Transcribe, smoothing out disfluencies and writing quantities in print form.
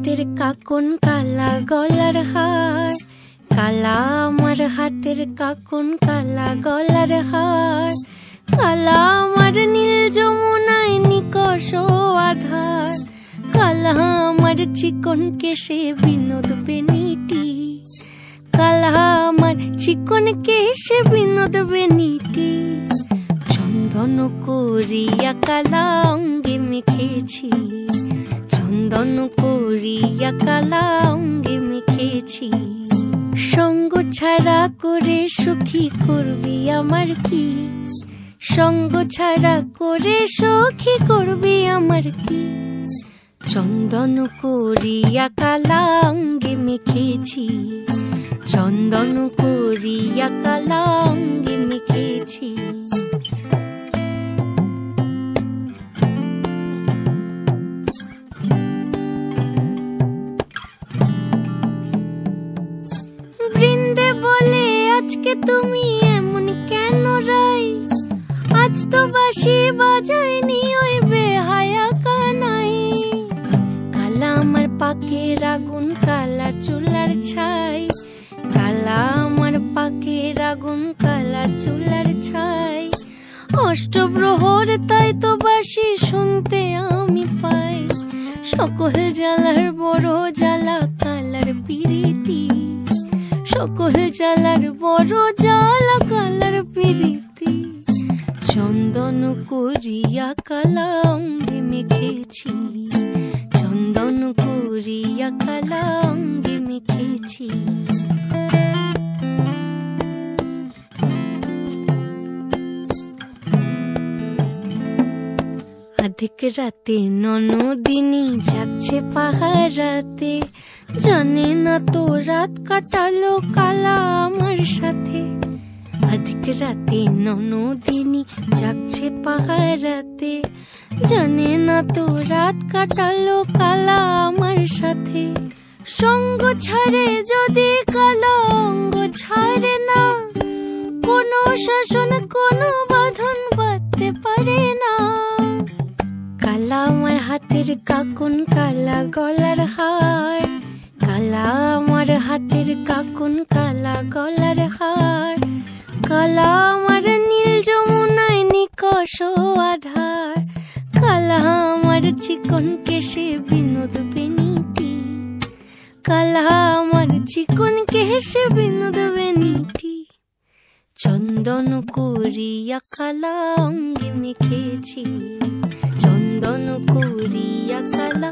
হাতের কাকন কালা গলার হার, কালা আমার হাতের কাকন কালা গলার হার, কালা আমার নীল যমুনায় নিকষ আধার, কালা আমার চিকন কেশে বিনোদ বেনিটি, কালা আমার চিকন কেশে বিনোদ বেনিটি, চন্দন করিয়া কালা অঙ্গে মেখেছি, চন্দন করিয়া কালা অঙ্গে মেখেছি, সঙ্গ ছাড়া করে সুখী করবি আমার কি, সঙ্গ ছাড়া করে সখী করবি আমার কি, চন্দন করিয়া কালা অঙ্গে মেখেছি, চন্দন করিয়া কালা অঙ্গে মেখেছি। বৃন্দে বলে আজকে তুমি এমন কেন রাই, আজ তো বাঁশি বাজায়নি ওই বেহায়া কানাই, কালা আমার পাকের আগুন কালা চুলার ছাই, কালা আমার পাকের আগুন কালা চুলার ছাই, অষ্টপ্রহর তাই তো বাঁশি শুনতে আমি পাই, সকল জ্বালার বড় জ্বালা কালার পিরিতি, সকল জ্বালার বড় জ্বালা কালার পিরিতি, চন্দন করিয়া কালা অঙ্গে মেখেছি, চন্দন করিয়া কালা অঙ্গে মেখেছি। আধিক রাতে ননদিনী যাচ্ছে পাহারাতে, জানে না তো রাত কাটালো কালা আমার সাথে, আধিক রাতে ননদিনী যাচ্ছে পাহারাতে, জানে না তো রাত কাটালো কালা আমার সাথে, সঙ্গ ছাড়ে যদি কালা অঙ্গ ছাড়ে না, কোনো শাসন কোনো বাঁধন বাঁধতে পারে না, কালা আমার হাতের কাকন কালা গলার হার, কালা আমার হাতের কাকন কালা গলার হার, কালা আমার নীল যমুনায় নিকষ আধার, কালা আমার চিকন কেশে বিনোদ বেনিটি, কালা আমার চিকন কেশে বিনোদ বেনিটি, চন্দন করিয়া কালা অঙ্গে মেখেছি, চন্দন করিয়া কালা